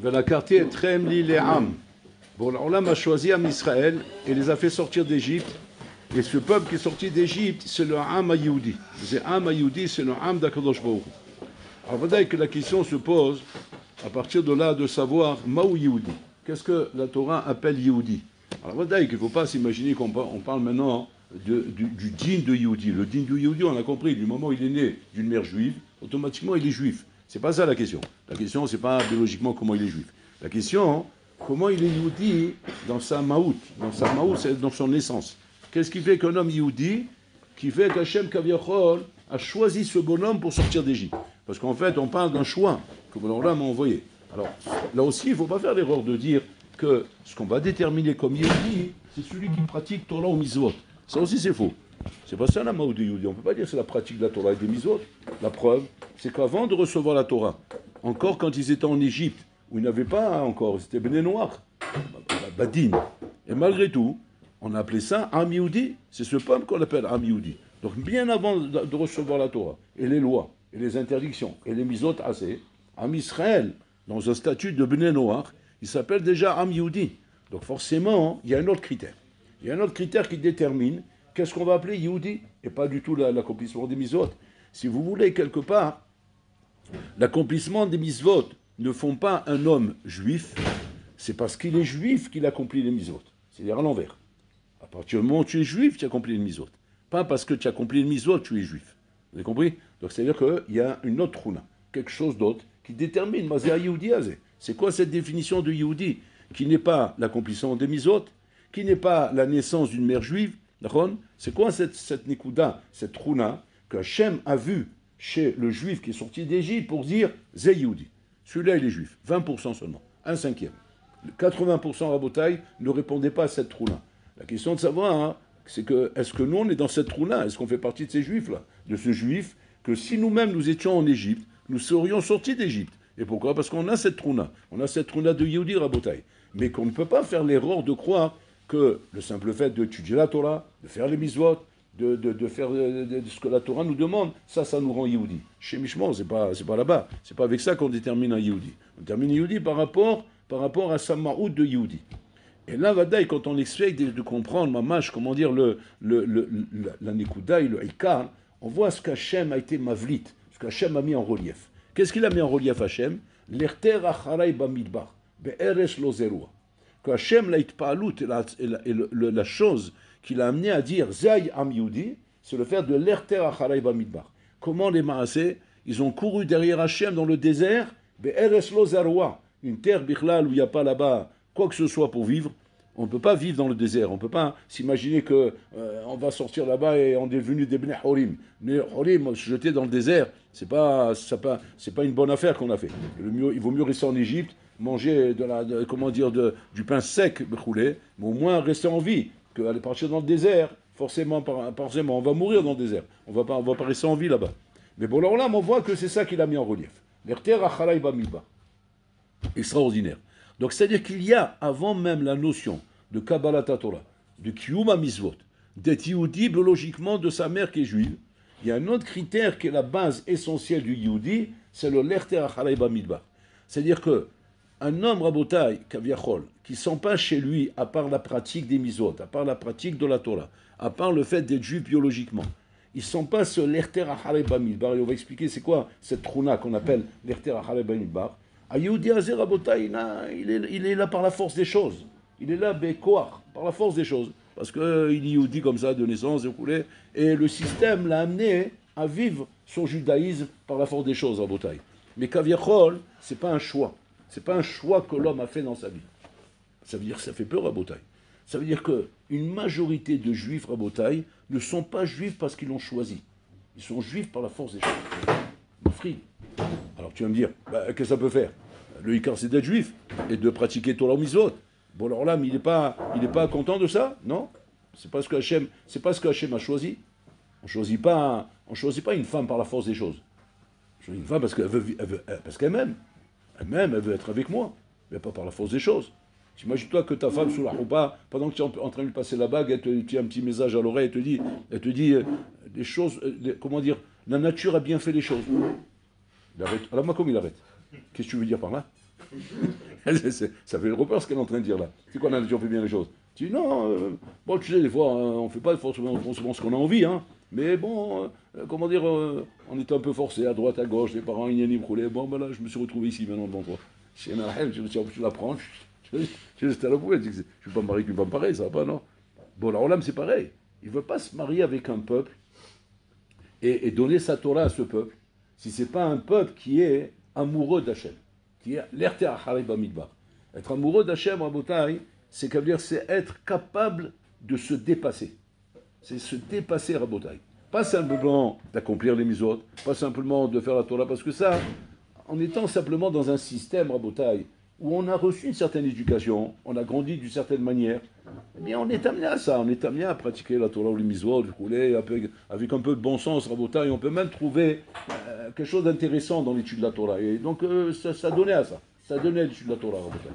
Velakarti et Tremli Le'am. Bon, l'Olam a choisi Am Israël et les a fait sortir d'Égypte. Et ce peuple qui est sorti d'Égypte, c'est le Am Ayoudi. C'est Am Ayoudi, c'est le Am d'Akadosh Baruch. Alors, vous voyez que la question se pose, à partir de là, de savoir Maou Youdi. Qu'est-ce que la Torah appelle Youdi? Alors, vous voyez qu'il ne faut pas s'imaginer qu'on parle maintenant du din de Youdi. Le din de Youdi, on a compris, du moment où il est né d'une mère juive, automatiquement il est juif. C'est pas ça la question. La question, c'est pas biologiquement comment il est juif. La question, comment il est Youdi dans sa maout. Dans sa maout, c'est dans son essence. Qu'est-ce qui fait qu'un homme Youdi, qui fait qu'Hachem Kaviachol a choisi ce bonhomme pour sortir d'Égypte? Parce qu'en fait, on parle d'un choix que l'Olam m'a envoyé. Alors, là aussi, il ne faut pas faire l'erreur de dire que ce qu'on va déterminer comme Yehudi, c'est celui qui pratique Torah ou Mitzvot. Ça aussi, c'est faux. C'est pas ça la maou de Yehudi. On ne peut pas dire que c'est la pratique de la Torah et des Mitzvot. La preuve, c'est qu'avant de recevoir la Torah, encore quand ils étaient en Égypte, où ils n'avaient pas encore, ils étaient béné noirs, Badin. Et malgré tout, on a appelé ça Am Yehudi. C'est ce peuple qu'on appelle Am Yehudi. Donc, bien avant de recevoir la Torah, et les lois, et les interdictions, et les Mitzvot assez, Am Israël, dans un statut de béné noir, il s'appelle déjà Am Yehudi. Donc forcément, il y a un autre critère. Il y a un autre critère qui détermine qu'est-ce qu'on va appeler Yehudi, et pas du tout l'accomplissement des mitzvot. Si vous voulez, quelque part, l'accomplissement des mitzvot ne font pas un homme juif, c'est parce qu'il est juif qu'il accomplit les mitzvot. C'est-à-dire à l'envers. À partir du moment où tu es juif, tu accomplis les mitzvot. Pas parce que tu accomplis les mitzvot, tu es juif. Vous avez compris? Donc c'est-à-dire qu'il y a une autre rouna, quelque chose d'autre, qui détermine Mazéa Yehudi Azé. C'est quoi cette définition de Yehudi? Qui n'est pas l'accomplissement des mitzvot, qui n'est pas la naissance d'une mère juive. C'est quoi cette nikuda, cette rouna, que Hachem a vu chez le juif qui est sorti d'Égypte pour dire Zé Yehudi. Celui-là, il est juif. 20% seulement. Un cinquième. 80% Rabotai ne répondaient pas à cette rouna. La question de savoir, hein, c'est que, est-ce que nous, on est dans cette rouna? Est-ce qu'on fait partie de ces juifs-là? De ce juif que si nous-mêmes, nous étions en Égypte, nous serions sortis d'Égypte. Et pourquoi? Parce qu'on a cette trouna. On a cette trouna de Yehudi Rabotai. Mais qu'on ne peut pas faire l'erreur de croire que le simple fait d'étudier la Torah, de faire les mitzvot, de faire ce que la Torah nous demande, ça nous rend Yehudi. Chez Mishmon, c'est pas là-bas. C'est pas avec ça qu'on détermine un Yehudi. On détermine Yehudi par rapport à sa ma'oud de Yehudi. Et là, Vadaï, quand on essaye de comprendre, mamash, comment dire, la Nekuda et le Ikar, on voit ce qu'Hachem a été mavlit, ce qu'Hachem a mis en relief. Qu'est-ce qu'il a mis en relief, Hachem? L'erter acharay bamidbar, be'eres lo zerua. Que Hachem, la chose qu'il a amené à dire Zay am Yehudi, c'est le fait de l'erter acharay bamidbar. Comment les Maasé, ils ont couru derrière Hachem dans le désert, be'eres lo zerua, une terre bichlal où il n'y a pas là-bas quoi que ce soit pour vivre. On ne peut pas vivre dans le désert. On ne peut pas s'imaginer qu'on va sortir là-bas et on est devenu des Bnei Horim. Mais Horim, se jeter dans le désert, c'est pas une bonne affaire qu'on a fait. Il vaut mieux rester en Égypte, manger du pain sec, mais au moins rester en vie, qu'aller partir dans le désert. Forcément, on va mourir dans le désert. On va pas rester en vie là-bas. Mais bon, alors là, on voit que c'est ça qu'il a mis en relief. L'erter achalai bamidbar. Extraordinaire. Donc, c'est-à-dire qu'il y a, avant même la notion de Kabbalat Torah, de Kiyum HaMitzvot, d'être Yehudi biologiquement de sa mère qui est juive, il y a un autre critère qui est la base essentielle du Yehudi, c'est le Lerter Achalai Bamidbar. C'est-à-dire qu'un homme Rabotai, Kaviachol, qui ne sent pas chez lui, à part la pratique des Mitzvot, à part la pratique de la Torah, à part le fait d'être juif biologiquement, il ne sent pas ce Lerter Achalai Bamidbar. Et on va expliquer c'est quoi cette trouna qu'on appelle Lerter Achalai Bamidbar. À Yehudi Azer Rabotai, il est là par la force des choses. Il est là, Bekoar, par la force des choses. Parce qu'il est Yehudi comme ça, de naissance, et le système l'a amené à vivre son judaïsme par la force des choses, Rabotai. Mais Kaviachol, ce n'est pas un choix. Ce n'est pas un choix que l'homme a fait dans sa vie. Ça veut dire que ça fait peur, Rabotai. Ça veut dire qu'une majorité de juifs, Rabotai, ne sont pas juifs parce qu'ils l'ont choisi. Ils sont juifs par la force des choses. Free. Alors tu vas me dire, qu'est-ce que ça peut faire? Le Ikar, c'est d'être juif et de pratiquer Torah Mitzvot. Bon, alors là, mais il n'est pas content de ça, non? C'est pas ce que Hachem a choisi. On ne choisit pas une femme par la force des choses. On choisit une femme parce qu'elle m'aime. Elle veut être avec moi, mais pas par la force des choses. Imagine-toi que ta femme sous la roupa, pendant que tu es en train de lui passer la bague, elle te dit un petit message à l'oreille, elle te dit des choses, comment dire, la nature a bien fait les choses. Il arrête. Alors moi, comme il arrête. Qu'est-ce que tu veux dire par là? Ça fait peur ce qu'elle est en train de dire là. C'est quoi la nature fait bien les choses? Tu dis non, bon tu sais, des fois on ne fait pas forcément ce qu'on a envie, hein. Mais bon, comment dire, on est un peu forcé à droite, à gauche, les parents, ils me roulaient. Bon, ben là, je me suis retrouvé ici maintenant devant toi. Je me suis dit, tu la prends, je reste à la poubelle. Je ne vais pas me marier avec une femme pareille, ça va pas, non? Bon, alors l'âme, c'est pareil. Il ne veut pas se marier avec un peuple et donner sa Torah à ce peuple si ce n'est pas un peuple qui est amoureux d'Hachem, qui est l'erte achari bamidbar. Être amoureux d'Hachem, Rabotai, c'est être capable de se dépasser. C'est se dépasser, Rabotai. Pas simplement d'accomplir les mitzvot, pas simplement de faire la Torah, parce que ça, en étant simplement dans un système, Rabotai, où on a reçu une certaine éducation, on a grandi d'une certaine manière, eh bien on est amené à ça, on est amené à pratiquer la Torah ou les mitzvot, avec un peu de bon sens, Rabotai, on peut même trouver quelque chose d'intéressant dans l'étude de la Torah. Et donc ça donnait à ça, ça donnait à l'étude de la Torah, Rabotai.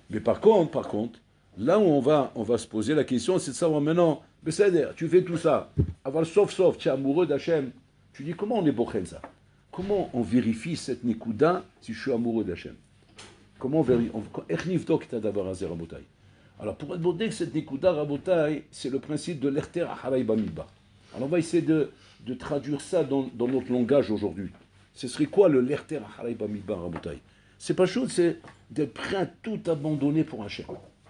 Mais par contre, là où on va se poser la question, c'est de savoir maintenant, tu fais tout ça, sauf, tu es amoureux d'Hachem, tu dis comment on est bochen ça? Comment on vérifie cette nekuda si je suis amoureux d'Hachem? Comment on vérifie? Alors pour être bordé que cette nekuda rabotai, c'est le principe de l'erter aharay bamidbar. Alors on va essayer de traduire ça dans notre langage aujourd'hui. Ce serait quoi le l'erter aharay bamidbar rabotai? C'est pas chose, c'est d'être prêt à tout abandonner pour Hachem,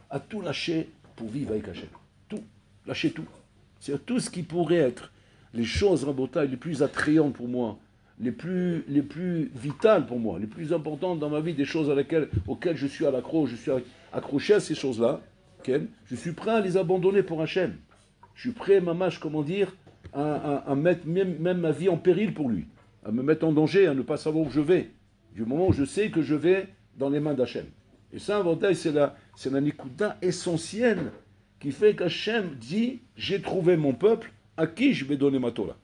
à tout lâcher pour vivre avec Hachem. Tout, lâcher tout. C'est tout ce qui pourrait être les choses rabotai les plus attrayantes pour moi, les plus vitales pour moi, les plus importantes dans ma vie, des choses auxquelles je suis accroché à ces choses-là, je suis prêt à les abandonner pour Hachem. Je suis prêt, mamash, comment dire, à mettre même ma vie en péril pour lui, à me mettre en danger, à ne pas savoir où je vais, du moment où je sais que je vais dans les mains d'Hachem. Et ça, c'est la nikuda essentielle qui fait qu'Hachem dit, j'ai trouvé mon peuple, à qui je vais donner ma Torah.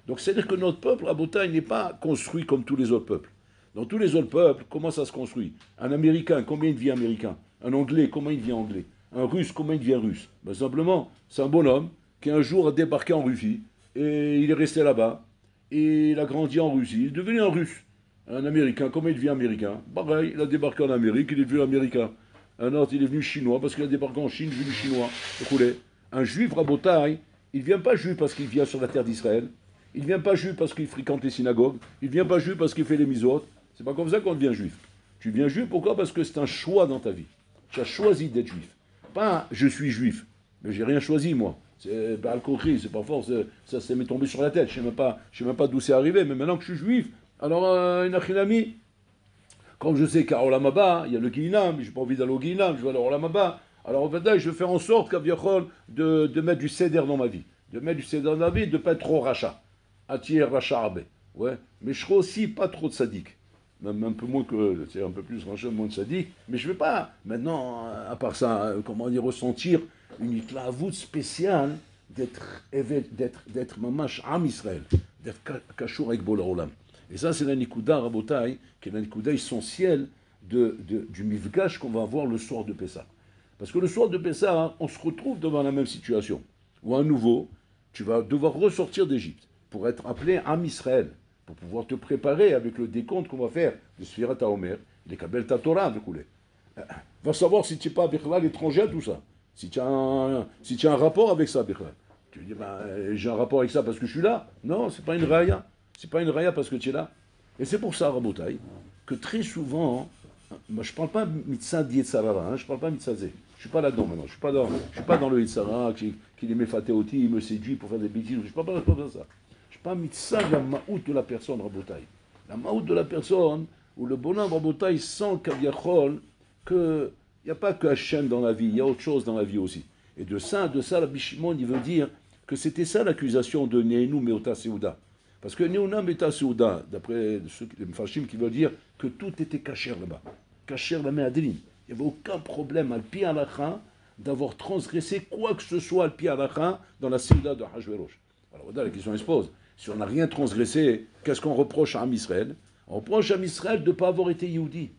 Donc c'est-à-dire que notre peuple, Rabotai, n'est pas construit comme tous les autres peuples. Dans tous les autres peuples, comment ça se construit? Un Américain, combien il devient Américain? Un Anglais, comment il devient Anglais? Un Russe, comment il devient Russe? Ben, simplement, c'est un bonhomme qui un jour a débarqué en Russie, et il est resté là-bas, et il a grandi en Russie, il est devenu un Russe. Un Américain, comment il devient Américain? Pareil, il a débarqué en Amérique, il est devenu Américain. Un autre, il est venu Chinois, parce qu'il a débarqué en Chine, il est devenu Chinois. Écoutez, un Juif, Rabotai, il ne vient pas Juif parce qu'il vient sur la terre d'Israël. Il ne vient pas juif parce qu'il fréquente les synagogues. Il ne vient pas juif parce qu'il fait les mitzvot. C'est pas comme ça qu'on devient juif. Tu deviens juif, pourquoi? Parce que c'est un choix dans ta vie. Tu as choisi d'être juif. Pas je suis juif. Mais j'ai rien choisi, moi. C'est c'est pas fort, ça m'est tombé sur la tête. Je ne sais même pas d'où c'est arrivé. Mais maintenant que je suis juif, alors, Inachinami, comme je sais qu'à Olam Haba, il y a le Guinam, je n'ai pas envie d'aller au Guinam, je vais aller à Olam Haba. Alors, en fait, je vais faire en sorte de mettre du céder dans ma vie. De mettre du céder dans ma vie, de ne pas être trop rachat. Attier rachat arbé. Ouais. Mais je serai aussi pas trop de sadique. Même un peu moins que, c'est un peu plus rachat, moins de sadique. Mais je ne vais pas, maintenant, à part ça, comment dire, ressentir une itlaavout spéciale d'être mamash am Israël, d'être kachour avec Bola Olam. Et ça, c'est la nikuda rabotai, qui est la nikuda essentielle du mifgash qu'on va avoir le soir de Pessah. Parce que le soir de Pessah, on se retrouve devant la même situation, où à nouveau, tu vas devoir ressortir d'Égypte pour être appelé Am Israël, pour pouvoir te préparer avec le décompte qu'on va faire de Sfirat HaOmer, les Kabel Torah, de couler. Va savoir si tu n'es pas Bichlal l'étranger, tout ça. Si tu as un rapport avec ça, Bichlal. Tu dis, j'ai un rapport avec ça parce que je suis là. Non, c'est pas une raya. C'est pas une raya parce que tu es là. Et c'est pour ça, Rabotai, que très souvent, moi, je ne parle pas mitzad d'Yetzarara, je ne parle pas mitzad zé. Je ne suis pas là-dedans maintenant. Je ne suis pas dans le Yetzara qui les met fatéoti, il me séduit pour faire des bêtises. Je ne parle pas de ça. Je parle mitzad de la maout de la personne, Rabotai. La maout de la personne, où le bonhomme, Rabotai, sent kaviachol qu'il n'y a pas que Hachem dans la vie, il y a autre chose dans la vie aussi. Et de ça, la Bishimon, il veut dire que c'était ça l'accusation de Neenu Meota Seuda. Parce que Neuna Meota Seuda, d'après les Mfashim qui veulent dire que tout était caché là-bas. Caché la Meadrin. Il n'y avait aucun problème à l'Pi Alacha d'avoir transgressé quoi que ce soit à l'Pi Alacha dans la Seuda de Hachverosh. Alors voilà, la question se pose. Si on n'a rien transgressé, qu'est-ce qu'on reproche à Am Israël? On reproche à Am Israël de ne pas avoir été Yehudi.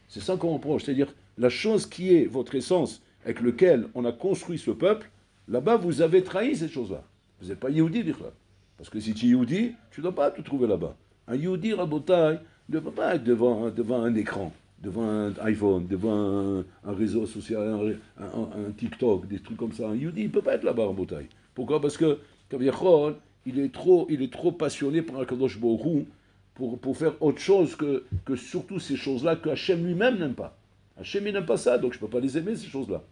C'est ça qu'on reproche. C'est-à-dire, la chose qui est votre essence, avec laquelle on a construit ce peuple, là-bas, vous avez trahi cette chose-là. Vous n'êtes pas Yehudi, Bichlal. Parce que si tu es Yehudi, tu ne dois pas te trouver là-bas. Un Yehudi, Rabotai, ne peut pas être devant un écran. devant un iPhone, devant un réseau social, un TikTok, des trucs comme ça. Un Yehudi, il ne peut pas être là-bas en bataille. Pourquoi? Parce que, comme Yachol, il est trop passionné par Akadosh Baruch Hu pour faire autre chose que surtout ces choses-là que Hachem lui-même n'aime pas. Hachem, il n'aime pas ça, donc je ne peux pas les aimer, ces choses-là.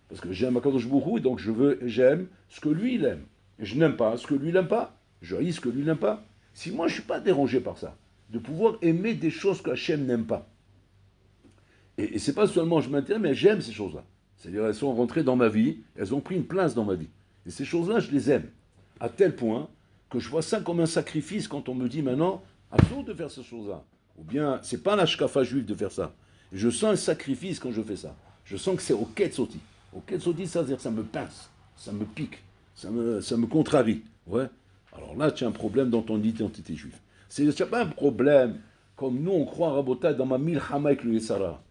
Parce que j'aime Akadosh Baruch Hu, et donc j'aime ce que lui, il aime. Et je n'aime pas ce que lui, il n'aime pas. Je haïs ce que lui, il n'aime pas. Si moi, je ne suis pas dérangé par ça, de pouvoir aimer des choses que Hachem n'aime pas, et c'est pas seulement je m'intéresse, mais j'aime ces choses-là. C'est-à-dire, elles sont rentrées dans ma vie, elles ont pris une place dans ma vie. Et ces choses-là, je les aime. À tel point que je vois ça comme un sacrifice quand on me dit maintenant, absurde de faire ces choses-là. Ou bien, c'est pas l'ashkafa juif de faire ça. Je sens un sacrifice quand je fais ça. Je sens que c'est au ketzoti. Au ketzoti, ça veut dire que ça me pince, ça me pique, ça me contrarie. Ouais. Alors là, tu as un problème dans ton identité juive. Tu n'as pas un problème comme nous, on croit, Rabotai, dans ma milchama avec le Yessara.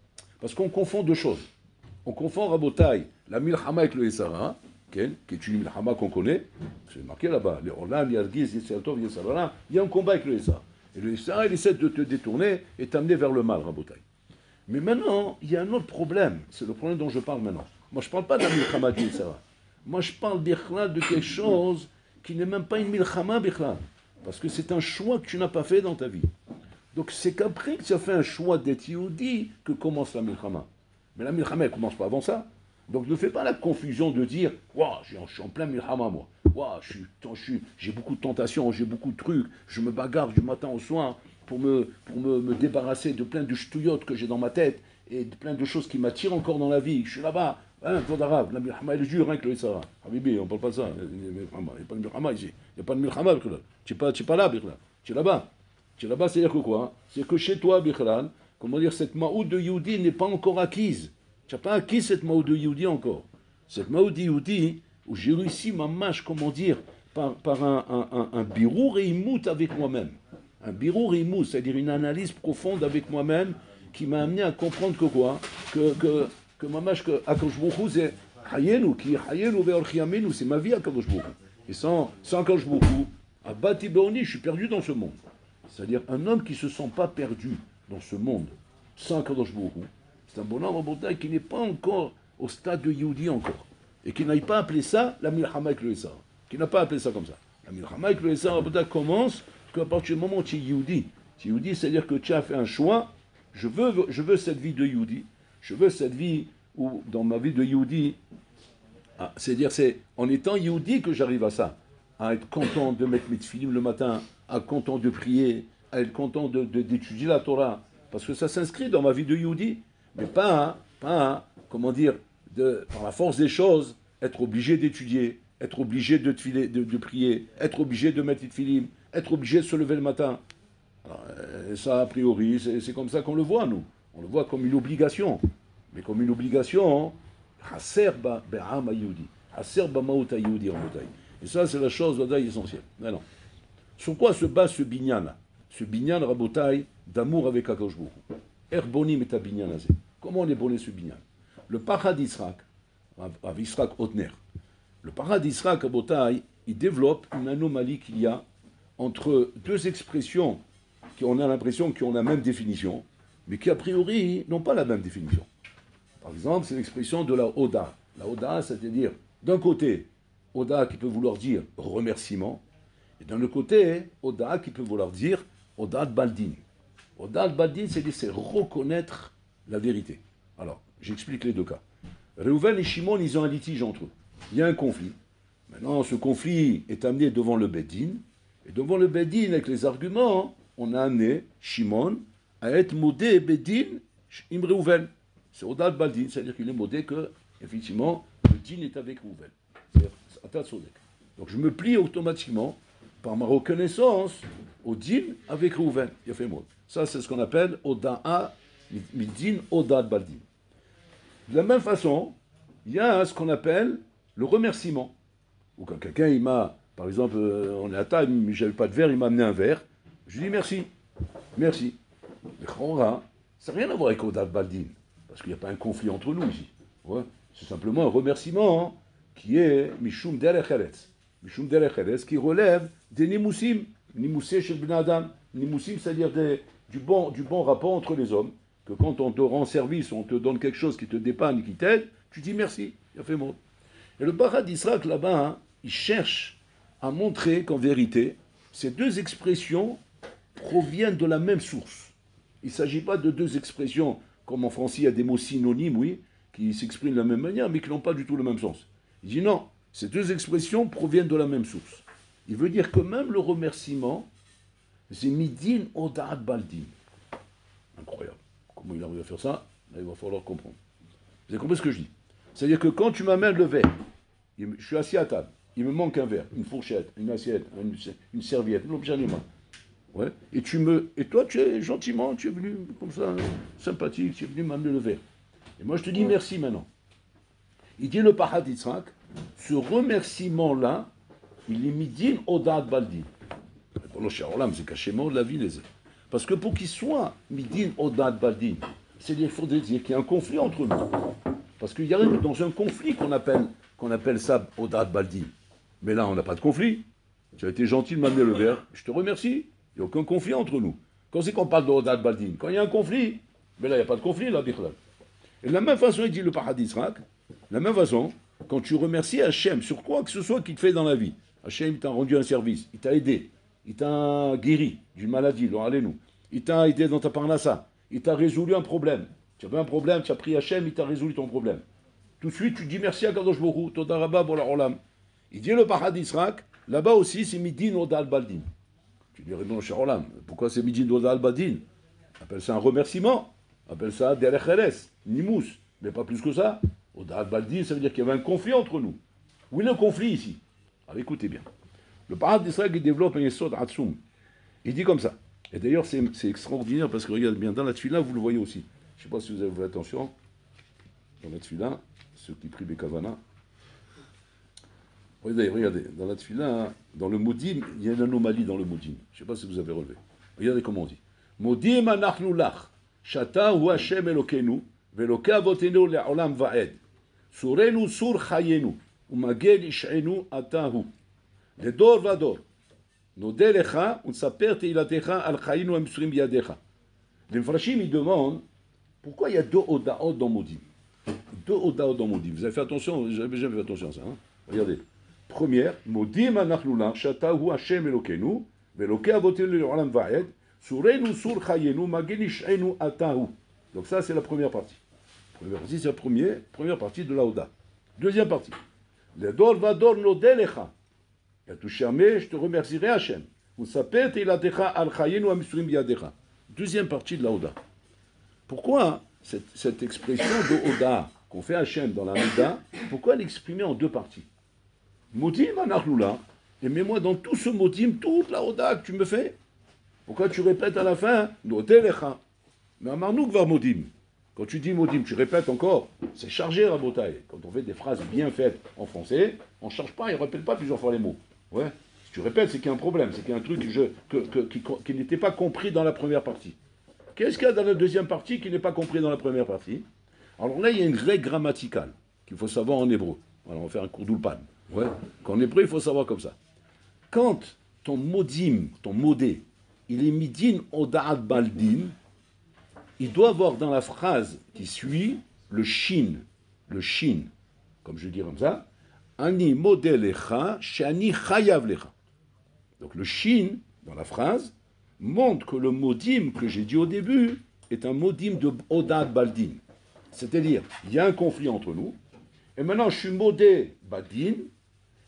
Parce qu'on confond deux choses. On confond Rabotai, la milchama avec le Yessara, qui est une milchama qu'on connaît, c'est marqué là-bas, les Olam, Yargiz, Yessara, Yessara, il y a un combat avec le Yessara. Et le Yessara, il essaie de te détourner et t'amener vers le mal, Rabotai. Mais maintenant, il y a un autre problème, c'est le problème dont je parle maintenant. Moi, je ne parle pas de la milchama du Yessara. Moi, je parle de quelque chose qui n'est même pas une milchama, parce que c'est un choix que tu n'as pas fait dans ta vie. Donc c'est qu'après que tu as fait un choix d'être Yehudi que commence la milchama. Mais la milchama, elle ne commence pas avant ça. Donc ne fais pas la confusion de dire « Waouh, je suis en plein milchama, moi. Waouh, j'ai beaucoup de tentations, j'ai beaucoup de trucs, je me bagarre du matin au soir pour me débarrasser de plein de ch'touillottes que j'ai dans ma tête et de plein de choses qui m'attirent encore dans la vie. Je suis là-bas, hein, toi d'arabe, la milchama, elle est dure, hein, que le Yessara. Habibi, on ne parle pas de ça. Il n'y a pas de milchama ici. Il n'y a pas de milchama, tu n'es pas là, tu es là-bas. Tu es là-bas, c'est-à-dire que quoi? C'est que chez toi, Bichlan, comment dire, cette maoud de Yehudi n'est pas encore acquise. Tu n'as pas acquis cette maoud de Yehudi encore. Cette maoud de Yehudi, où j'ai réussi ma mâche, comment dire, par un birour et imout avec moi-même. Un birour et imout, c'est-à-dire une analyse profonde avec moi-même qui m'a amené à comprendre que quoi? Que ma mâche, que Akadosh Baruch Hu, c'est Hayenu, qui est Hayenu ve'orchiamenu, c'est ma vie Akadosh Baruch Hu. Et sans Akadosh Baruch Hu, à Bati Beoni, je suis perdu dans ce monde. C'est-à-dire un homme qui ne se sent pas perdu dans ce monde, sans Kadosh Baruch Hu, c'est un bonhomme en bataille qui n'est pas encore au stade de Yehudi encore. Et qui n'aille pas appeler ça la milchama avec le Yessara. Qui n'a pas appelé ça comme ça. La milchama avec le Yessara commence qu'à partir du moment où tu es Yehudi. Tu es Yehudi, c'est-à-dire que tu as fait un choix. Je veux cette vie de Yehudi. Je veux cette vie où, dans ma vie de Yehudi, c'est-à-dire c'est en étant Yehudi que j'arrive à ça. À être content de mettre mes tefillim le matin, à être content de prier, à être content d'étudier la Torah, parce que ça s'inscrit dans ma vie de Yehudi, mais pas, comment dire, par la force des choses, être obligé d'étudier, être obligé de prier, être obligé de mettre les tefillim, être obligé de se lever le matin. Alors, ça, a priori, c'est comme ça qu'on le voit, nous. On le voit comme une obligation. Mais comme une obligation, Haser be'am Yehudi, Haser ba'maut Yehudi en bataille. Et ça, c'est la chose essentielle. Non. Sur quoi se base ce binyan-là? Ce binyan, Rabotai, d'amour avec Akadosh Baruch Hu. Erbonim et binyan azé. Comment on est bonné ce binyan? Le parad d'Israël, Rav Yisraël Otner, le parad d'Israël, Rabotai, il développe une anomalie qu'il y a entre deux expressions qui on a l'impression qu'ils ont la même définition, mais qui a priori n'ont pas la même définition. Par exemple, c'est l'expression de la Oda. La Oda, c'est-à-dire, d'un côté, Oda qui peut vouloir dire remerciement, et d'un autre côté, Oda qui peut vouloir dire Oda de Baldin. Oda de Baldin, c'est reconnaître la vérité. Alors, j'explique les deux cas. Reuven et Shimon, ils ont un litige entre eux. Il y a un conflit. Maintenant, ce conflit est amené devant le Beddin, et devant le Beddin, avec les arguments, on a amené Shimon à être modé Beddin im Reuven. C'est Oda de Baldin, c'est-à-dire qu'il est modé que, effectivement, le din est avec Reuven. Donc je me plie automatiquement par ma reconnaissance au din avec Reuven. Il a fait mot. Ça, c'est ce qu'on appelle Oda'a Midin Oda de Baldin. De la même façon, il y a ce qu'on appelle le remerciement. Ou quand quelqu'un, il m'a, par exemple, on est à table, mais j'avais pas de verre, il m'a amené un verre. Je lui dis merci. Merci. Le Khora, ça n'a rien à voir avec Oda de Baldin. Parce qu'il n'y a pas un conflit entre nous ici. Ouais. C'est simplement un remerciement qui est Mishum Derech Eretz. Mishum Derech Eretz qui relève des Nimusim. Nimoussé chez Ben Adam. Nimusim, c'est-à-dire du bon rapport entre les hommes. que quand on te rend service, on te donne quelque chose qui te dépanne, qui t'aide, tu dis merci. Il a fait mot. Et le Barat d'Israël là-bas, hein, il cherche à montrer qu'en vérité, ces deux expressions proviennent de la même source. Il ne s'agit pas de deux expressions, comme en français, il y a des mots synonymes, oui, qui s'expriment de la même manière, mais qui n'ont pas du tout le même sens. Il dit non, ces deux expressions proviennent de la même source. Il veut dire que même le remerciement, c'est midin oda'at baldin. Incroyable. Comment il arrive à faire ça? Là, il va falloir comprendre. Vous avez compris ce que je dis? C'est-à-dire que quand tu m'amènes le verre, je suis assis à table, il me manque un verre, une fourchette, une assiette, une serviette, un objet animal. Ouais. Et toi, tu es gentiment, tu es venu comme ça, sympathique, tu es venu m'amener le verre. Et moi, je te dis merci maintenant. Il dit le Barat d'Israël, ce remerciement-là, il est midin oda'at baldin. Pour le cher Olam, c'est cachement de la vie, les uns. Parce que pour qu'il soit midin oda'at baldin, c'est-à-dire qu'il faudrait dire qu'il y a un conflit entre nous. Parce qu'il y a dans un conflit qu'on appelle ça oda'at baldin. Mais là, on n'a pas de conflit. Tu as été gentil de m'amener le verre, je te remercie. Il n'y a aucun conflit entre nous. Quand c'est qu'on parle d'oda'at baldin? Quand il y a un conflit, mais là, il n'y a pas de conflit, là, bichlal. Et de la même façon, il dit le Barat d'Israël, de la même façon, quand tu remercies Hachem sur quoi que ce soit qu'il te fait dans la vie, Hachem t'a rendu un service, il t'a aidé, il t'a guéri d'une maladie, nous. Il t'a aidé dans ta parnassa, il t'a résolu un problème. Tu avais un problème, tu as pris Hachem, il t'a résolu ton problème. Tout de suite, tu dis merci à Kadosh Baruch Hu, Toda Rabba Bola Olam. Il dit le Barat d'Israël, là-bas aussi c'est midin oda'at baldin. Tu dis, non, cher Olam, pourquoi c'est midin oda'at baldin? Appelle ça un remerciement, appelle ça derech eres, nimous, mais pas plus que ça. Oda'at baldin, ça veut dire qu'il y avait un conflit entre nous. Où est le conflit ici? Alors écoutez bien. Le Barat d'Israël il développe un yesod atsoum. Il dit comme ça. Et d'ailleurs, c'est extraordinaire parce que regardez bien, dans la tefila, vous le voyez aussi. Je ne sais pas si vous avez fait attention. Dans la tefila, ceux qui prient Bekavana. Regardez, dans la tefila, dans le modim, il y a une anomalie dans le modim. Je ne sais pas si vous avez relevé. Regardez comment on dit. Modim anachnu lach, shata hu Hashem Elokeinu, ve'Elokei avotenu le'olam va'ed. Surenu sur chayenu, umagel ish'enu atahu. לדור ודור, נודה לך ונספר תהילתך על חיינו המסורים בידיך. Les Mfarashim, ils demandent pourquoi il y a deux Odaot dans Modim. Deux Odaot dans Modim. Vous avez fait attention, j'avais jamais fait attention à ça. Hein? Regardez. Première, Modim anachnu lach, shatahu Hashem Elokeinu, ve'Elokei avotenu le'olam va'ed, surenu sur chayenu, magel ish'enu atahu. Donc ça, c'est la première partie. Première partie, c'est la première partie de la Oda. Deuxième partie. לדור ודור נודה לך. Et à tout charmer, je te remercierai Hachem. Deuxième partie de la Oda. Pourquoi cette expression de Oda qu'on fait Hachem dans la Oda, pourquoi elle est exprimée en deux parties? Modim anachloula, et mets-moi dans tout ce modim, toute la Oda que tu me fais. Pourquoi tu répètes à la fin Nodelecha? Mais amarnouk var modim. Quand tu dis modim, tu répètes encore. C'est chargé, Rabotai. Quand on fait des phrases bien faites en français, on ne charge pas, on ne répète pas plusieurs fois les mots. Ouais. Si tu répètes, c'est qu'il y a un problème, c'est qu'il y a un truc qui n'était pas compris dans la première partie. Qu'est-ce qu'il y a dans la deuxième partie qui n'est pas compris dans la première partie? Alors là, il y a une règle grammaticale qu'il faut savoir en hébreu. Alors on va faire un cours d'ulpan. Ouais. Qu'en hébreu, il faut savoir comme ça. Quand ton modim, ton modé, il est midin oda'at baldin, il doit avoir dans la phrase qui suit le shin, comme je dis comme ça. Ani modelecha, shani chayav lecha. Donc le shin, dans la phrase, montre que le modim que j'ai dit au début est un modim de oda'at baldin. C'est-à-dire, il y a un conflit entre nous, et maintenant je suis modé badin,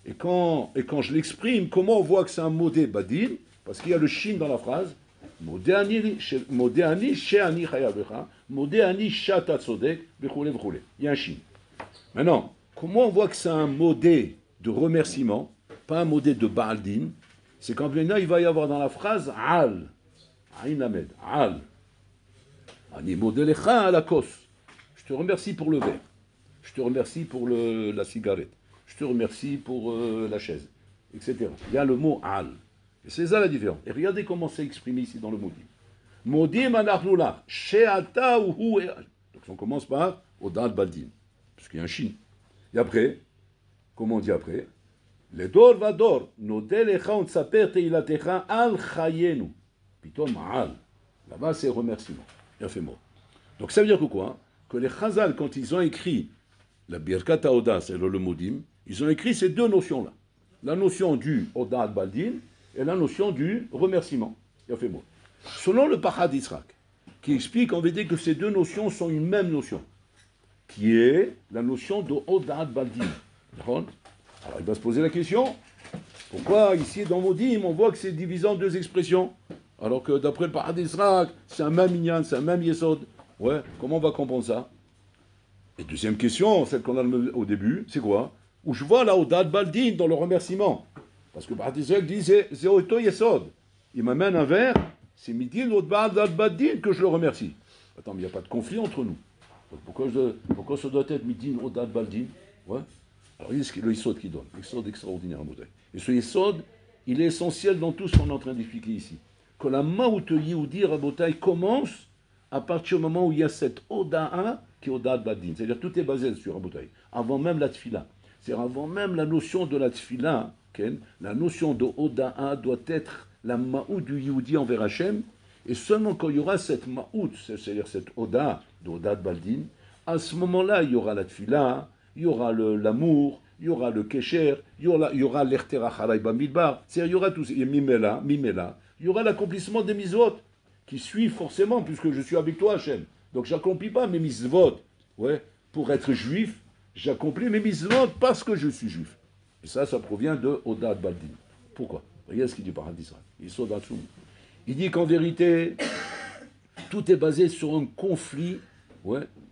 et quand je l'exprime, comment on voit que c'est un modé badin? Parce qu'il y a le shin dans la phrase, modéani she'ani chayav lecha, modéani shata tzodek, b'choule b'choule. Il y a un shin. Maintenant, comment on voit que c'est un modé de remerciement, pas un modé de baldin? C'est quand maintenant il va y avoir dans la phrase al, aïn lamed, al. Ani modelecha la kos. Je te remercie pour le verre. Je te remercie pour la cigarette. Je te remercie pour la chaise, etc. Il y a le mot al. Et c'est ça la différence. Et regardez comment c'est exprimé ici dans le modim. Modim anachnu lach, she'ata hu. Donc on commence par oda'at baldin, parce qu'il y a un shin. Et après, comment on dit après? Ledor vador, nodelecha on tsaper teilatecha al chayenu. Pitom al. Là-bas, c'est remerciement. Il a fait mot. Donc ça veut dire que quoi? Que les Chazal, quand ils ont écrit la Birkat HaOda, c'est le Modim, ils ont écrit ces deux notions-là. La notion du Oda al-Baldin et la notion du remerciement. Il a fait beau. Selon le Pachad d'Israël, qui explique en vérité que ces deux notions sont une même notion, qui est la notion de Oda al-Baldin. Alors il va se poser la question, pourquoi ici dans Modim, on voit que c'est divisé en deux expressions, alors que d'après le Pachad d'Israël, c'est un même Inyan, c'est un même Yesod. Ouais, comment on va comprendre ça? Et deuxième question, celle qu'on a au début, c'est quoi? Où je vois là au Dad Baldin dans le remerciement. Parce que Bardizek dit c'est Oto Yesod. Il m'amène un verre, c'est Midin au Dad Baldin que je le remercie. Attends, mais il n'y a pas de conflit entre nous. Pourquoi ça doit être Midin au Dad Baldin? Ouais. Alors il y a le Yesod qui donne, Yesod extraordinaire à Modèle. Et ce Yesod, il est essentiel dans tout ce qu'on est en train d'expliquer ici. Que la Maout Yehudi Rabotai commence à partir du moment où il y a cette Oda'a qui est Oda Badin. C'est-à-dire tout est basé sur Rabotai. Avant même la Tfila. C'est-à-dire avant même la notion de la Tfila, la notion de Oda'a doit être la Ma'oud du Yehudi envers Hachem. Et seulement quand il y aura cette Ma'oud, c'est-à-dire cette Oda de Oda Baldin, à ce moment-là, il y aura la Tfila, il y aura l'amour, il y aura le Kesher, il y aura l'Ertera Haray Bamidbar. C'est-à-dire il y aura tout ça. Il y a Mimela. Il y aura l'accomplissement des Mizvot qui suivent forcément, puisque je suis avec toi, Hachem. Donc j'accomplis pas mes Mizvot. Ouais, pour être juif, j'accomplis mes Mizvot parce que je suis juif. Et ça provient de Oda Baldin. Pourquoi? Regarde ce qu'il dit par Israël. Il dit qu'en vérité, tout est basé sur un conflit,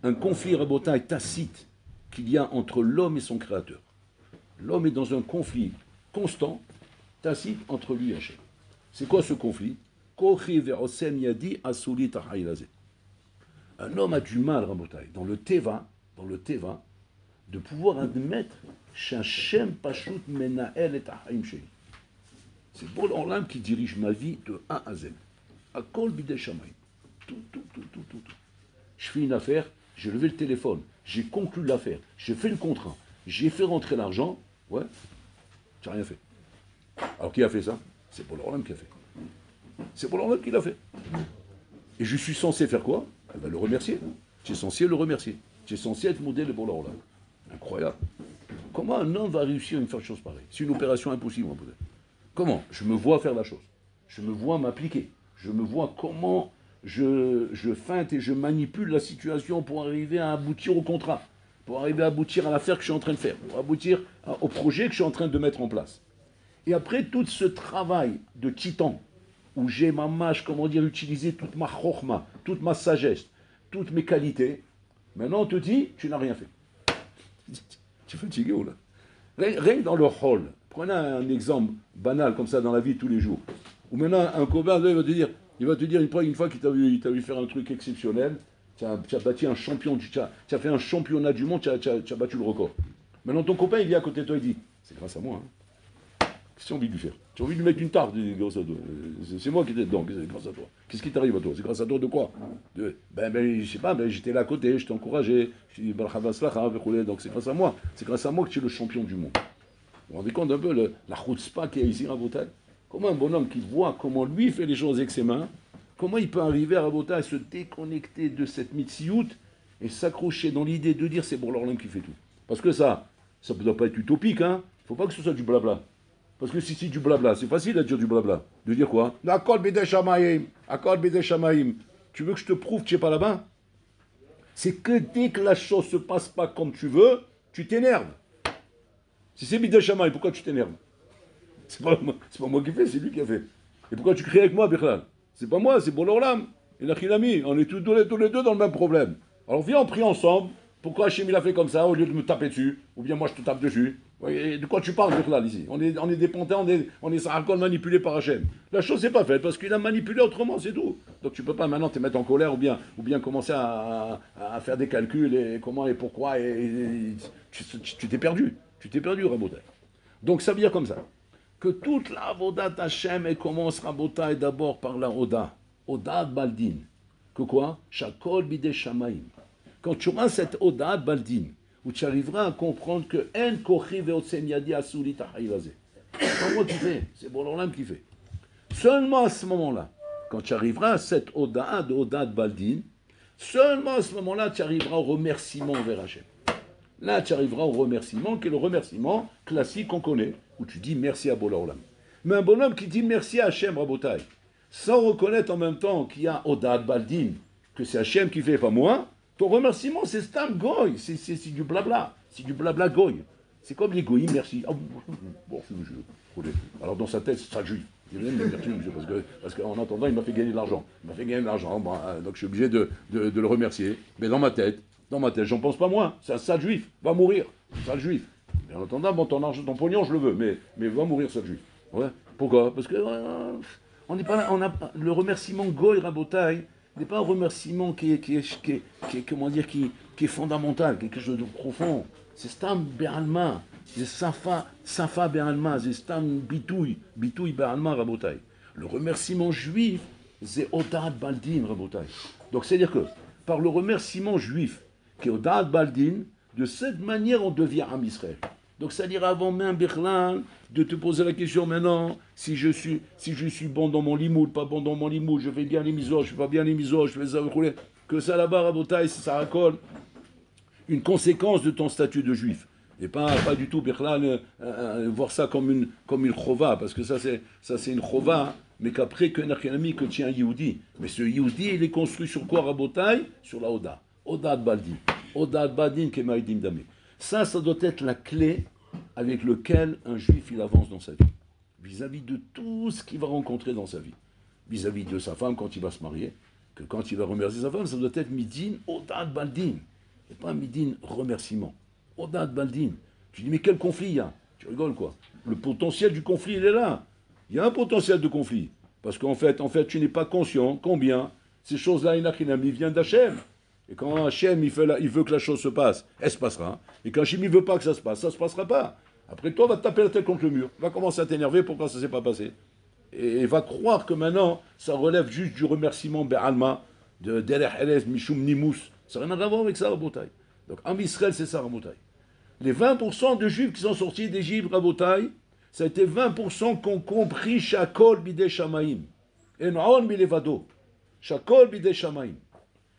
un conflit rabotin tacite qu'il y a entre l'homme et son créateur. L'homme est dans un conflit constant, tacite, entre lui et Hachem. C'est quoi ce conflit? Un homme a du mal, Rabotai, dans le Teva, de pouvoir admettre Shachem Pashut Menael et Haim Shei. C'est Bol Olam qui dirige ma vie de A à Z. À Kol Bidei Shamayim. Tout. Je fais une affaire, j'ai levé le téléphone, j'ai conclu l'affaire, j'ai fait le contrat, j'ai fait rentrer l'argent, j'ai rien fait. Alors qui a fait ça? C'est Bol Olam qui a fait. C'est Bol Olam qui l'a fait. Et je suis censé faire quoi? Le remercier. Tu es censé le remercier. Tu es censé être modèle de Bol Olam. Incroyable. Comment un homme va réussir à faire une chose pareille? C'est une opération impossible, peut-être. Comment? Je me vois faire la chose. Je me vois m'appliquer. Je me vois comment je feinte et je manipule la situation pour arriver à aboutir au contrat, pour arriver à aboutir à l'affaire que je suis en train de faire, pour aboutir au projet que je suis en train de mettre en place. Et après tout ce travail de titan, où j'ai utilisé toute ma chokhma, toute ma sagesse, toutes mes qualités, maintenant on te dit, tu n'as rien fait. Tu es fatigué ou là? Rien que dans le hall, prenez un exemple banal comme ça dans la vie de tous les jours, où maintenant un copain il va te dire une fois qu'il t'a vu faire un truc exceptionnel, tu as battu un champion, tu as fait un championnat du monde, tu as battu le record. Maintenant ton copain il vient à côté de toi et dit, c'est grâce à moi, hein. Qu'est-ce que tu as envie de lui faire? Tu as envie de lui mettre une tarte, grâce à toi. C'est moi qui étais dedans, c'est grâce à toi. Qu'est-ce qui t'arrive à toi? C'est grâce à toi de quoi? Je sais pas, j'étais là à côté, je t'ai encouragé, je dis, donc c'est grâce à moi. C'est grâce à moi que tu es le champion du monde. Vous vous rendez compte un peu la chutzpah qu'il y a ici à Rabotai? Comment un bonhomme qui voit comment lui fait les choses avec ses mains, comment il peut arriver à Rabotai à se déconnecter de cette mitziout et s'accrocher dans l'idée de dire c'est pour l'Orlam qui fait tout. Parce que ça ne doit pas être utopique, hein. Il ne faut pas que ce soit du blabla. Parce que si c'est du blabla, c'est facile à dire du blabla. De dire quoi? Akol bidei shamayim. Tu veux que je te prouve que tu n'es pas là-bas? C'est que dès que la chose ne se passe pas comme tu veux, tu t'énerves. Si c'est bidei shamayim, pourquoi tu t'énerves? C'est pas moi qui fais, c'est lui qui a fait. Et pourquoi tu cries avec moi, Bichlal? C'est pas moi, c'est Bol Olam. Et l'Achilami, on est tous les deux dans le même problème. Alors viens, on prie ensemble. Pourquoi Hachem il a fait comme ça, au lieu de me taper dessus? Ou bien moi je te tape dessus? Et de quoi tu parles, Bichlal, ici? On est dépendant, on est saracol manipulé par Hachem. La chose n'est pas faite, parce qu'il a manipulé autrement, c'est tout. Donc tu peux pas maintenant te mettre en colère, ou bien commencer à faire des calculs, et comment et pourquoi, et tu t'es perdu. Tu t'es perdu, Rabotai. Donc ça veut dire comme ça, que toute la avodat Hachem, elle commence, Rabotai, d'abord par la Oda Baldin. Que quoi? Shakol bidei shamayim. Quand tu auras cette Oda Baldin, où tu arriveras à comprendre que En kochi ve'otzem yadi asuri tahayilazeh. C'est pas moi qui fais, c'est Bol Olam qui fait. Seulement à ce moment-là, quand tu arriveras à cette Oda de Baldin, Seulement à ce moment-là, tu arriveras au remerciement envers Hachem. Là, tu arriveras au remerciement, qui est le remerciement classique qu'on connaît, où tu dis merci à Bola Olam. Mais un bonhomme qui dit merci à Hachem, Rabotai, sans reconnaître en même temps qu'il y a Odad Baldin, que c'est Hachem qui fait, pas moi, ton remerciement, c'est Stam Goy, c'est du blabla, c'est du blabla Goy. C'est comme les goïs, merci. Oh, bon, alors dans sa tête, c'est ça juif. Il aime merci, monsieur, parce qu'en entendant, il m'a fait gagner de l'argent. Il m'a fait gagner de l'argent, bon, donc je suis obligé de le remercier. Mais dans ma tête, j'en pense pas moins. C'est un sale juif, va mourir, sale juif. Mais en entendant, bon, ton argent, ton pognon, je le veux, mais va mourir, sale juif. Ouais. Pourquoi? Parce que on n'est pas là, on a le remerciement Goy Rabotai n'est pas un remerciement qui est fondamental, quelque chose de profond. C'est Stam Be'alma, c'est Safa Be'alma, c'est Stam Bitouy Be'alma Rabotai. Le remerciement juif, c'est Odad Baldin Rabotai. Donc c'est-à-dire que par le remerciement juif, qui est Odad Baldin, de cette manière on devient Am Israël. Donc c'est-à-dire avant même Berlin, de te poser la question maintenant, si je suis bon dans mon limoud, pas bon dans mon limoud, je fais bien les misos, je fais pas bien les misos, je fais ça, que ça là-bas, Rabotai, ça raccole une conséquence de ton statut de juif. Et pas du tout, Berlin, voir ça comme une chova, parce que ça c'est une chova, mais qu'après, qu'un ami que tient un Yehudi. Mais ce Yehudi, il est construit sur quoi, Rabotai? Sur la Oda. Oda Baldin. Oda Baldin Kemaïdim Damé. Ça doit être la clé avec laquelle un juif il avance dans sa vie. Vis-à-vis de tout ce qu'il va rencontrer dans sa vie. Vis-à-vis de sa femme quand il va se marier, que quand il va remercier sa femme, ça doit être Midin Oda Baldin. Et pas Midin remerciement. Oda Baldin. Tu dis, mais quel conflit il y a? Tu rigoles quoi? Le potentiel du conflit, il est là. Il y a un potentiel de conflit. Parce qu'en fait, tu n'es pas conscient combien ces choses-là, Inachinami, viennent d'Hachem. Et quand Hachem, il veut que la chose se passe, elle se passera. Et quand Hachem, il ne veut pas que ça se passe, ça ne se passera pas. Après, toi, va te taper la tête contre le mur. Va commencer à t'énerver pourquoi ça ne s'est pas passé. Et va croire que maintenant, ça relève juste du remerciement Be'alma, de Derech Erez, Mishum Nimous. Ça n'a rien à voir avec ça, Rabotai. Donc, Am Israël, c'est ça, Rabotai. Les 20% de Juifs qui sont sortis d'Égypte, Rabotai, ça a été 20% qui ont compris Shakol Bidei Shamaim. En'on Milevado. Shakol Bidei Shamaim.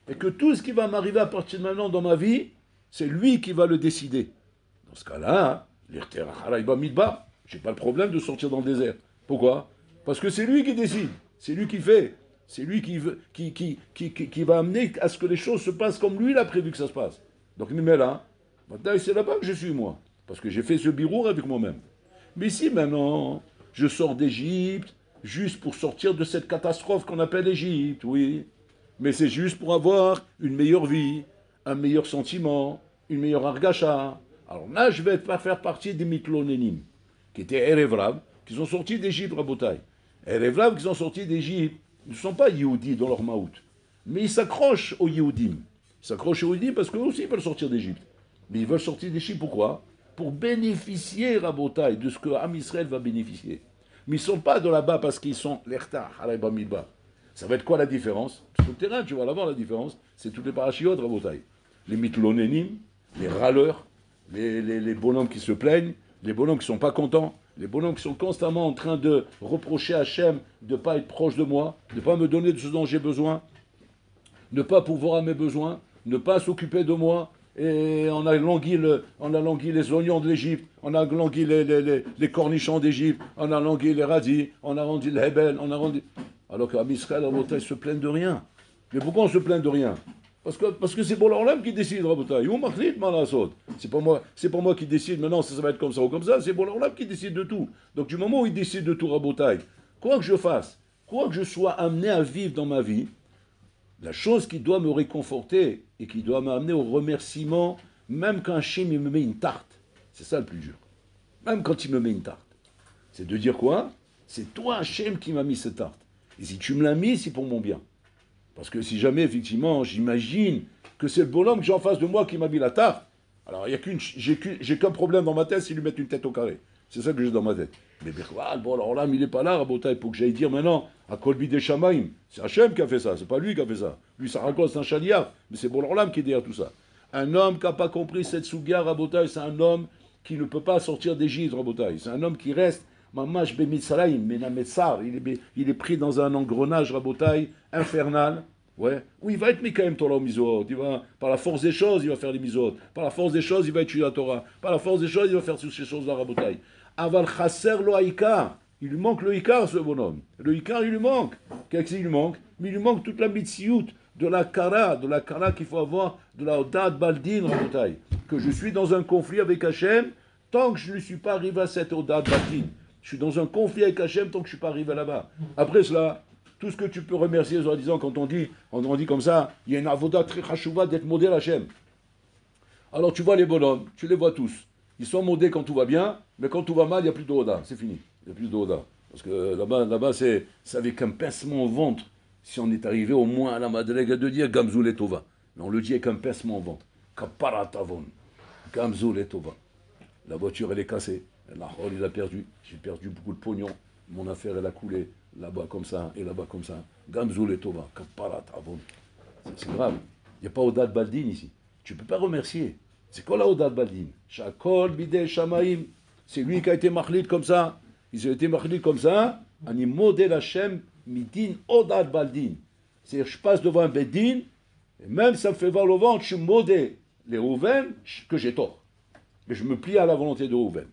Et que tout ce qui va m'arriver à partir de maintenant dans ma vie, c'est lui qui va le décider. Dans ce cas-là, l'Irter Haraïba Midba, j'ai pas le problème de sortir dans le désert. Pourquoi? Parce que c'est lui qui décide, c'est lui qui fait, c'est lui qui va amener à ce que les choses se passent comme lui il a prévu que ça se passe. Donc il me met là, maintenant c'est là-bas que je suis moi, parce que j'ai fait ce birour avec moi-même. Mais si maintenant, je sors d'Égypte, juste pour sortir de cette catastrophe qu'on appelle l'Égypte, oui, mais c'est juste pour avoir une meilleure vie, un meilleur sentiment, une meilleure argacha. Alors là, je vais pas faire partie des mitlonénim, qui étaient Erevrav, qui sont sortis d'Égypte, Rabotai. Erevrav qui sont sortis d'Égypte ne sont pas Yehudis dans leur maout, mais ils s'accrochent aux Yehudim. Ils s'accrochent aux Yehudim parce qu'eux aussi veulent sortir d'Égypte. Mais ils veulent sortir d'Égypte pourquoi? Pour bénéficier, Rabotai, de ce que Am Israël va bénéficier. Mais ils ne sont pas de là-bas parce qu'ils sont l'Erta, Haraïba Midba. Ça va être quoi la différence? Sur le terrain, tu vas la voir la différence. C'est toutes les parachiotes, Rabotai. Les mitlonénim, les râleurs, les bonhommes qui se plaignent, les bonhommes qui ne sont pas contents, les bonhommes qui sont constamment en train de reprocher à Hachem de ne pas être proche de moi, de ne pas me donner de ce dont j'ai besoin, ne pas pourvoir à mes besoins, ne pas s'occuper de moi. Et on a langui les oignons de l'Égypte, on a langui les cornichons d'Égypte, on a langui les radis, on a rendu le hebel, on a rendu... Alors qu'à Israël, Rabotai se plaignent de rien. Mais pourquoi on se plaint de rien? Parce que c'est pour l'Olam qui décide, Rabotai. C'est pas moi qui décide maintenant si ça va être comme ça ou comme ça, c'est pour l'Olam qui décide de tout. Donc du moment où il décide de tout, Rabotai, quoi que je fasse, quoi que je sois amené à vivre dans ma vie, la chose qui doit me réconforter et qui doit m'amener au remerciement, même quand Hachem il me met une tarte, c'est ça le plus dur. Même quand il me met une tarte. C'est de dire quoi? C'est toi, Hachem, qui m'a mis cette tarte. Et si tu me l'as mis, c'est pour mon bien. Parce que si jamais, effectivement, j'imagine que c'est le bonhomme que j'ai en face de moi qui m'a mis la tarte, alors j'ai qu'un problème dans ma tête, c'est lui mettre une tête au carré. C'est ça que j'ai dans ma tête. Mais bon, alors là, il n'est pas là, Rabotai, pour que j'aille dire maintenant, à Kolbi des Shamaim, c'est Hachem qui a fait ça, c'est pas lui qui a fait ça. Lui, ça raconte, c'est un chaliard, mais c'est Bolan qui est derrière tout ça. Un homme qui n'a pas compris cette souga, Rabotai, c'est un homme qui ne peut pas sortir d'Égypte, Rabotai. C'est un homme qui reste Mamash Bemitzraïm, Menametzar, il est pris dans un engrenage, Rabotai, infernal, Ouais. Oui, il va être Mikaem Torah au Mizot. Par la force des choses, il va faire les Mizot. Par la force des choses, il va étudier la Torah. Par la force des choses, il va faire toutes ces choses-là, Rabotai. Aval Chasser lo Haïkar. Il lui manque le Ikar, ce bonhomme. Le Ikar, il lui manque. Qu'est-ce qu'il lui manque? Mais il lui manque toute la mitziout, de la kara qu'il faut avoir, de la Odad Baldin, Rabotai. Que je suis dans un conflit avec Hachem, tant que je ne suis pas arrivé à cette Odad Baldin. Je suis dans un conflit avec Hachem tant que je ne suis pas arrivé là-bas. Après cela, tout ce que tu peux remercier, en disant, quand on dit comme ça, il y a une avoda très chachouva d'être modèle Hachem. Alors tu vois les bonhommes, tu les vois tous. Ils sont modés quand tout va bien, mais quand tout va mal, il n'y a plus d'Oda. C'est fini. Il n'y a plus d'Oda. Parce que là-bas c'est avec un pincement au ventre. Si on est arrivé au moins à la madrega de dire Gamzul et Tova. Mais on le dit avec un pincement au ventre. Kaparatavon. Gamzul et Tova. La voiture, elle est cassée. La hall, il a perdu. J'ai perdu beaucoup de pognon. Mon affaire, elle a coulé. Là-bas comme ça et là-bas comme ça. Gamzul et Tova. Kaparatavon. C'est grave. Il n'y a pas Odad Baldin ici. Tu ne peux pas remercier. C'est quoi la Odad Baldin? Shakol bidei shamaim. C'est lui qui a été marlit comme ça. Ils ont été marlit comme ça. Ani model Hashem midin Odad Baldin. C'est-à-dire, je passe devant un Beddin, et même ça me fait voir le ventre, je suis modé les Rouven, que j'ai tort. Mais je me plie à la volonté de Rouven.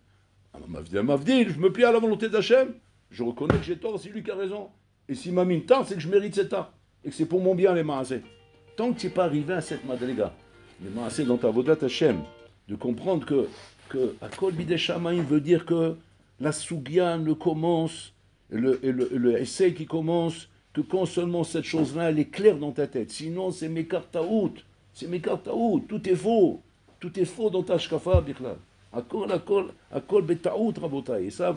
Alors, Mavdil, je me plie à la volonté d'Hachem. Je reconnais que j'ai tort, c'est lui qui a raison. Et s'il m'a mis une tarte, c'est que je mérite cette tarte. Et que c'est pour mon bien, les maasés. Tant que tu n'es pas arrivé à cette madriga, les maasés dans ta vodat Hachem, de comprendre que Akol Bidei Shamayim veut dire que la Sugia ne commence, le essai qui commence, que quand seulement cette chose-là, elle est claire dans ta tête. Sinon, c'est Mekartaout. C'est Mekartaout. Tout est faux. Tout est faux dans ta shkafa, Bichlal. Akol Betaout, Rabotai. Et ça,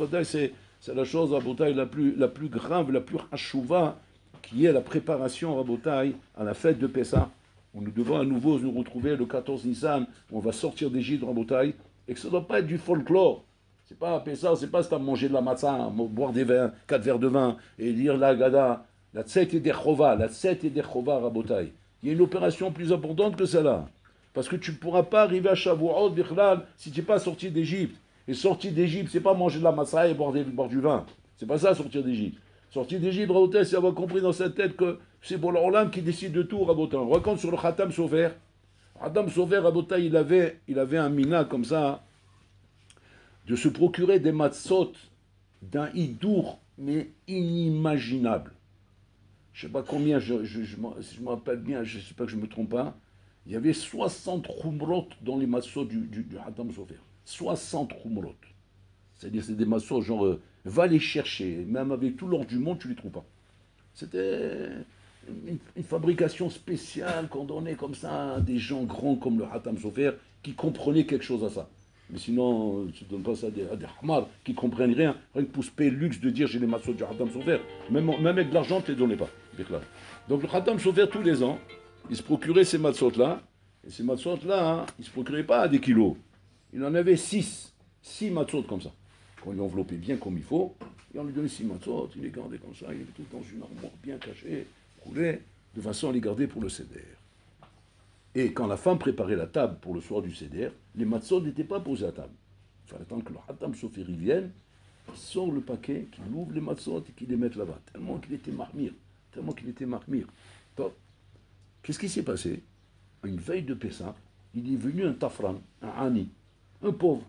c'est la chose, Rabotai, la plus grave, la plus hachouva, qui est la préparation, Rabotai, à la fête de Pessah. Nous devons à nouveau nous retrouver le 14 Nissan, où on va sortir d'Égypte, Rabotai, et que ça ne doit pas être du folklore. C'est pas Pessah, c'est pas manger de la matzah, boire des vins, 4 verres de vin, et lire la Gada, la Tset et des Chova, Rabotai. Il y a une opération plus importante que celle-là. Parce que tu ne pourras pas arriver à Shavuot, Bichlal, si tu n'es pas sorti d'Égypte. Et sortir d'Égypte, c'est pas manger de la matzah et boire du vin. C'est pas ça, sortir d'Égypte. Sortir d'Égypte, Rabotai, c'est avoir compris dans sa tête que c'est pour l'Orlam qui décide de tout, Rabotai. On raconte sur le Khatam Sofer. Khatam Sofer, Rabotai, il avait un mina comme ça, de se procurer des matzot d'un hidour, mais inimaginable. Je ne sais pas combien, si je me rappelle bien, je ne sais pas que je ne me trompe pas, il y avait 60 khumrot dans les matzot du Hatam Sofer. 60 khumrot. C'est-à-dire, c'est des matzot, genre, va les chercher, même avec tout l'or du monde, tu ne les trouves pas. C'était une fabrication spéciale qu'on donnait comme ça à des gens grands comme le Hatam Sofer qui comprenaient quelque chose à ça. Mais sinon, tu ne donnes pas ça à des hamars qui ne comprennent rien. Rien que pour se payer le luxe de dire j'ai les matzot du Hatam Sofer. Même avec de l'argent, tu ne les donnais pas. Donc le Hatam Sofer, tous les ans, il se procurait ces matzot-là. Et ces matzot-là, hein, il ne se procurait pas à des kilos. Il en avait 6. 6 matzot comme ça. Qu'on lui enveloppait bien comme il faut. Et on lui donnait 6 matzot. Il les gardait comme ça. Il était tout dans une armoire bien cachée, roulée, de façon à les garder pour le seder. Et quand la femme préparait la table pour le soir du seder, les matzot n'étaient pas posés à table. Il fallait attendre que le Hatam Sofer vienne, qu'il sort le paquet, qu'il ouvre les matzot et qu'il les mette là-bas. Tellement qu'il était marmire. Top. Qu'est-ce qui s'est passé? Une veille de Pessah, il est venu un tafran, un ani, un pauvre.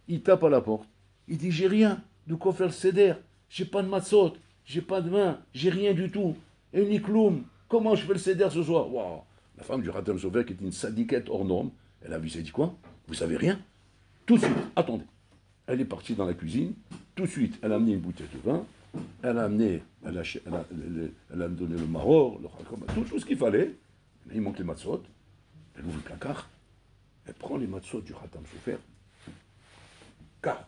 Il tape à la porte. Il dit, j'ai rien de quoi faire le seder. J'ai pas de matzot, j'ai pas de vin, j'ai rien du tout. Et nikloum, comment je fais le seder ce soir? Wow. La femme du Hatam Sofer, qui était une sadiquette hors norme, elle a vu, elle dit quoi? Vous savez rien? Tout de suite, attendez. Elle est partie dans la cuisine, tout de suite, elle a amené une bouteille de vin, elle a donné le maror, le chakam, tout ce qu'il fallait. Mais il manque les matzot. Elle ouvre le placard, elle prend les matzot du Hatam Sofer, car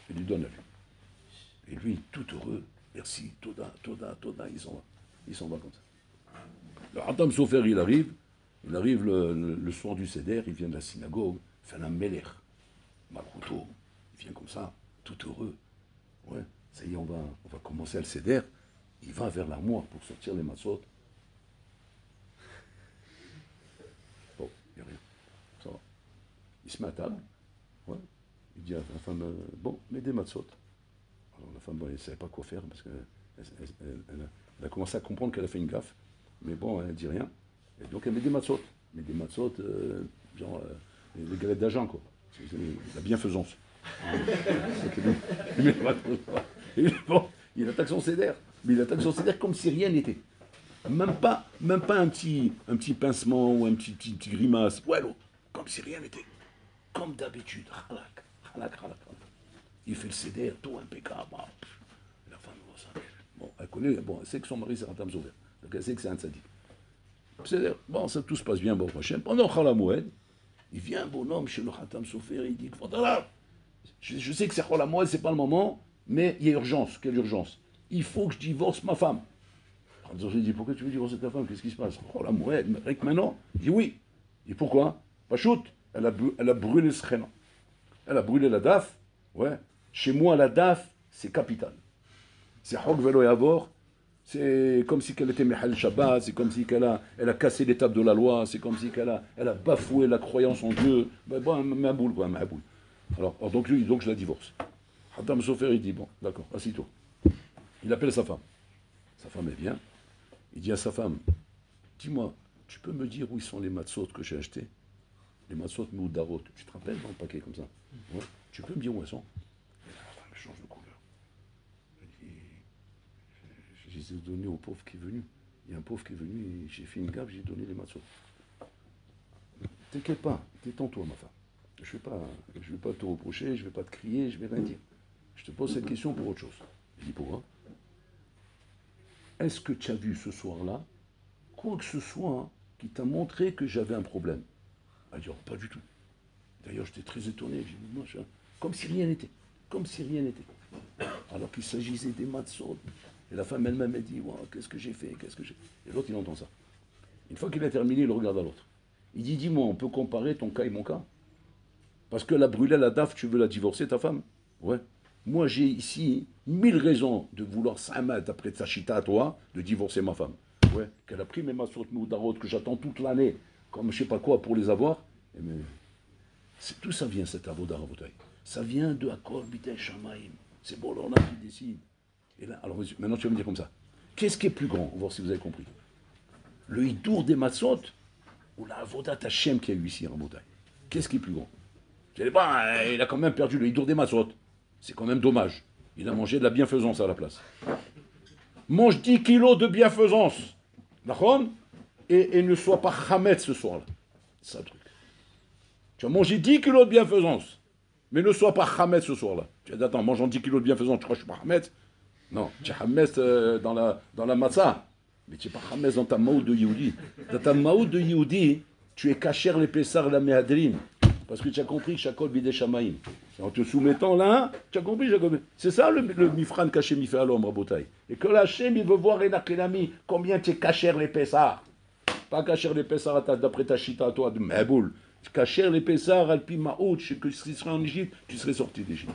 elle lui donne à lui. Et lui, tout heureux, merci, toda, il s'en va comme ça. Le Hatam Sofer, il arrive le soir du Seder, il vient de la synagogue, il fait un meler, Malchouto, il vient comme ça, tout heureux. Ouais, ça y est, on va commencer à le Seder. Il va vers l'armoire pour sortir les matzot. Bon, il n'y a rien. Ça va. Il se met à table. Ouais. Il dit à la femme, bon, mets des matzot. Alors la femme, elle ne savait pas quoi faire parce qu'elle a commencé à comprendre qu'elle a fait une gaffe. Mais bon, elle ne dit rien. Et donc elle met des matzot. Mais des matzot, genre les galettes d'agent, quoi. C'est la bienfaisance. Bon, il attaque son cédère. Mais il attaque son cédère comme si rien n'était. Même pas un petit pincement ou un petit grimace. Ouais, non, comme si rien n'était. Comme d'habitude. Halak. Il fait le cédère, tout impeccable. La femme voit ça. Bon, elle connaît, bon, elle sait que son mari c'est Khatam Sofer. Donc elle sait que c'est un tzaddik. C'est-à-dire, bon, ça tout se passe bien, bon, prochain. Pendant Chol HaMoed, il vient un bonhomme chez le Khatam Sofer, il dit, je sais que c'est Chol HaMoed, c'est pas le moment, mais il y a urgence. Quelle urgence? Il faut que je divorce ma femme. Alors j'ai dit, pourquoi tu veux divorcer ta femme? Qu'est-ce qui se passe? Chol HaMoed, avec maintenant? Il dit oui. Il dit pourquoi? Pas shoot. Elle a brûlé ce chéna. Elle a brûlé la daf. Ouais. Chez moi, la daf, c'est capital. C'est Hok Velo Yavor. C'est comme si elle était Mehal Shabbat, c'est comme si elle a cassé l'étape de la loi, c'est comme si elle a bafoué la croyance en Dieu. Bon, Maboul, quoi, Maboul. Alors donc je la divorce. Khatam Sofer, il dit, bon, d'accord, assis-toi. Il appelle sa femme. Sa femme, elle vient. Il dit à sa femme, dis-moi, tu peux me dire où ils sont les matzot que j'ai achetés? Les matzot Moudarot. Tu te rappelles dans le paquet comme ça? Ouais. Tu peux me dire où elles sont? Et la femme change de couleur. Je les ai donnés au pauvre qui est venu. Il y a un pauvre qui est venu et j'ai fait une gaffe, j'ai donné les matzot. T'inquiète pas, détends-toi ma femme. Je vais pas te reprocher, je vais pas te crier, je vais rien dire. Je te pose cette question pour autre chose. Je dis pourquoi? Est-ce que tu as vu ce soir-là quoi que ce soit qui t'a montré que j'avais un problème? Elle dit, pas du tout. D'ailleurs, j'étais très étonné. J'ai dit, machin, comme si rien n'était. Comme si rien n'était. Alors qu'il s'agissait des matzot. Et la femme elle-même, elle dit, qu'est-ce que j'ai fait? Et l'autre, il entend ça. Une fois qu'il a terminé, il le regarde à l'autre. Il dit, dis-moi, on peut comparer ton cas et mon cas? Parce qu'elle a brûlé la daf, tu veux la divorcer, ta femme? Ouais. Moi, j'ai ici 1000 raisons de vouloir s'amettre après ta chita à toi, de divorcer ma femme. Ouais. Qu'elle a pris mes matzot moudarot que j'attends toute l'année, comme je sais pas quoi, pour les avoir. Mais tout ça vient, cet avoda rabotai. Ça vient de Akol B'tei Shamaim. C'est bon, on a qui décide. Et là, alors maintenant tu vas me dire comme ça. Qu'est-ce qui est plus grand? On va voir si vous avez compris. Le hidour des matzot ou la avodat Hashem qu'il y a eu ici, rabotai. Qu'est-ce qui est plus grand? Je dis, il a quand même perdu le hidour des matzot. C'est quand même dommage. Il a mangé de la bienfaisance à la place. Mange 10 kilos de bienfaisance. D'accord? Et ne sois pas chametz ce soir-là. C'est ça le truc. Tu as mangé 10 kilos de bienfaisance, mais ne sois pas chametz ce soir-là. Tu as dit, attends, mangeant 10 kilos de bienfaisance, tu crois que je suis pas chametz? Non, tu es chametz dans la matzah. Mais tu n'es pas chametz dans ta maout de Yehudi. Dans ta maout de Yehudi, tu es kacher les pessar la mehadrim. Parce que tu as compris que Shakol Bidei Shamaim. En te soumettant là, tu as compris, Jacob. C'est ça le mifran qu'Hachem il fait à l'homme, Rabotai. Et que l'Hachem il veut voir Enakhinami, combien tu es kacher les pessars. Pas kacher les pessars d'après ta chita à toi de Meboul. Kacher les pessars alpi maout, que si tu serais en Égypte, tu serais sorti d'Égypte.